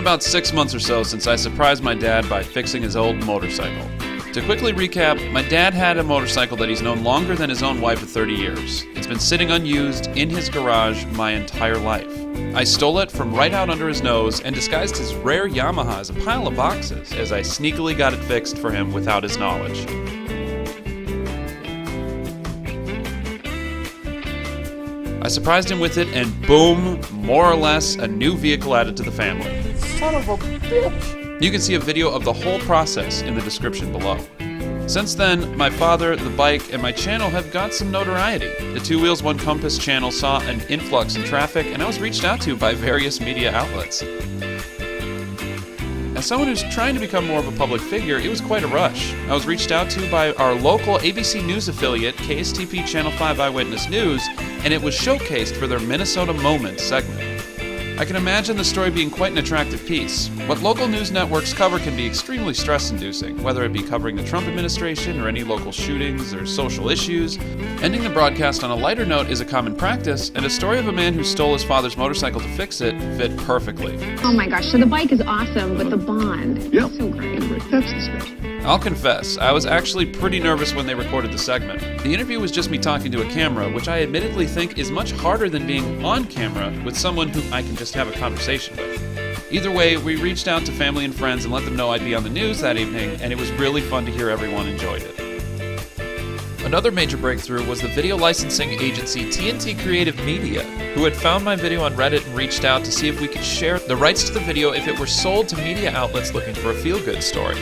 about 6 months or so since I surprised my dad by fixing his old motorcycle. To quickly recap, my dad had a motorcycle that he's known longer than his own wife of 30 years. It's been sitting unused in his garage my entire life. I stole it from right out under his nose and disguised his rare Yamaha as a pile of boxes as I sneakily got it fixed for him without his knowledge. I surprised him with it and boom, more or less, a new vehicle added to the family. Son of a bitch! You can see a video of the whole process in the description below. Since then, my father, the bike, and my channel have got some notoriety. The Two Wheels One Compass channel saw an influx in traffic, and I was reached out to by various media outlets. As someone who's trying to become more of a public figure, it was quite a rush. I was reached out to by our local ABC News affiliate, KSTP Channel 5 Eyewitness News, and it was showcased for their Minnesota Moments segment. I can imagine the story being quite an attractive piece. What local news networks cover can be extremely stress-inducing, whether it be covering the Trump administration or any local shootings or social issues. Ending the broadcast on a lighter note is a common practice, and a story of a man who stole his father's motorcycle to fix it fit perfectly. Oh my gosh, so the bike is awesome, but the bond, Yep. so great. That's the stuff. I'll confess, I was actually pretty nervous when they recorded the segment. The interview was just me talking to a camera, which I admittedly think is much harder than being on camera with someone who I can just have a conversation with. Either way, we reached out to family and friends and let them know I'd be on the news that evening, and it was really fun to hear everyone enjoyed it. Another major breakthrough was the video licensing agency T&T Creative Media, who had found my video on Reddit and reached out to see if we could share the rights to the video if it were sold to media outlets looking for a feel-good story.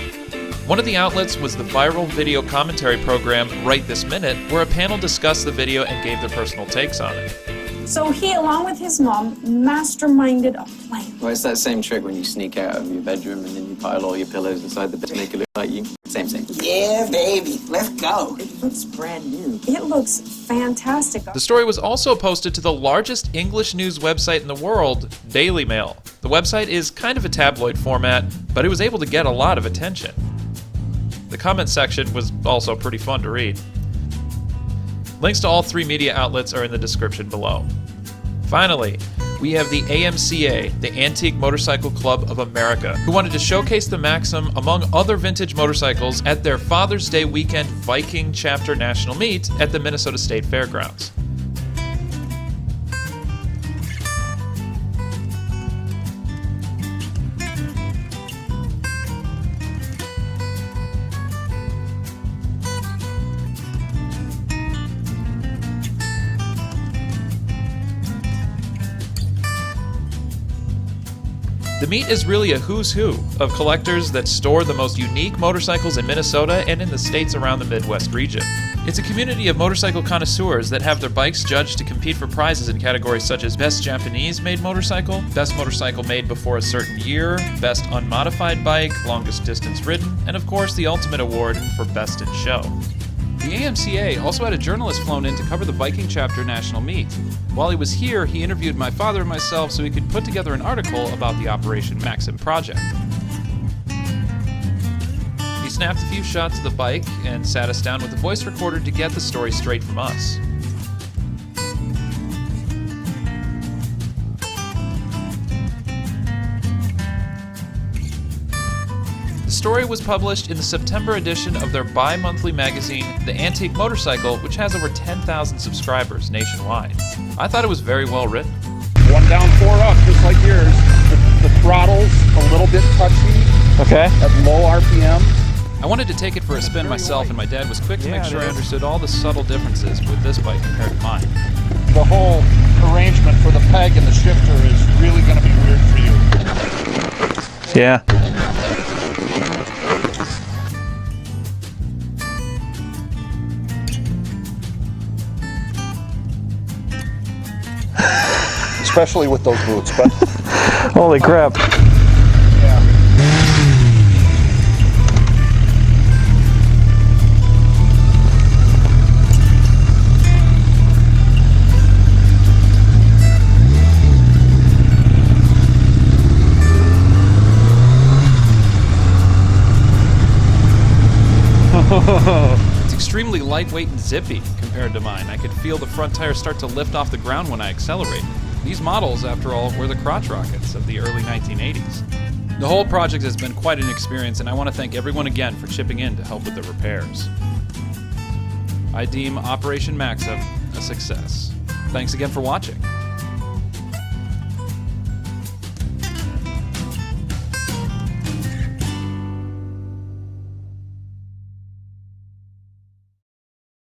One of the outlets was the viral video commentary program Right This Minute, where a panel discussed the video and gave their personal takes on it. So he, along with his mom, masterminded a plan. Well, it's that same trick when you sneak out of your bedroom and then you pile all your pillows inside the bed to make it look like you. Same. Yeah, baby, let's go. It looks brand new. It looks fantastic. The story was also posted to the largest English news website in the world, DailyMail. The website is kind of a tabloid format, but it was able to get a lot of attention. The comment section was also pretty fun to read. Links to all three media outlets are in the description below. Finally, we have the AMCA, the Antique Motorcycle Club of America, who wanted to showcase the Maxim among other vintage motorcycles at their Father's Day weekend Viking Chapter National Meet at the Minnesota State Fairgrounds. The meet is really a who's who of collectors that store the most unique motorcycles in Minnesota and in the states around the Midwest region. It's a community of motorcycle connoisseurs that have their bikes judged to compete for prizes in categories such as Best Japanese-made motorcycle, Best Motorcycle Made Before a Certain Year, Best Unmodified Bike, Longest Distance Ridden, and of course the ultimate award for Best in Show. The AMCA also had a journalist flown in to cover the Viking Chapter National Meet. While he was here, he interviewed my father and myself so he could put together an article about the Operation Maxim project. He snapped a few shots of the bike and sat us down with a voice recorder to get the story straight from us. The story was published in the September edition of their bi-monthly magazine, The Antique Motorcycle, which has over 10,000 subscribers nationwide. I thought it was very well written. One down, four up, just like yours. The throttle's a little bit touchy. Okay. At low RPM. I wanted to take it for a spin myself, and my dad was quick to make sure I understood all the subtle differences with this bike compared to mine. The whole arrangement for the peg and the shifter is really going to be weird for you. Yeah. Especially with those boots, but Holy crap. yeah. It's extremely lightweight and zippy compared to mine. I could feel the front tire start to lift off the ground when I accelerated. These models, after all, were the crotch rockets of the early 1980s. The whole project has been quite an experience, and I want to thank everyone again for chipping in to help with the repairs. I deem Operation Maxim a success. Thanks again for watching.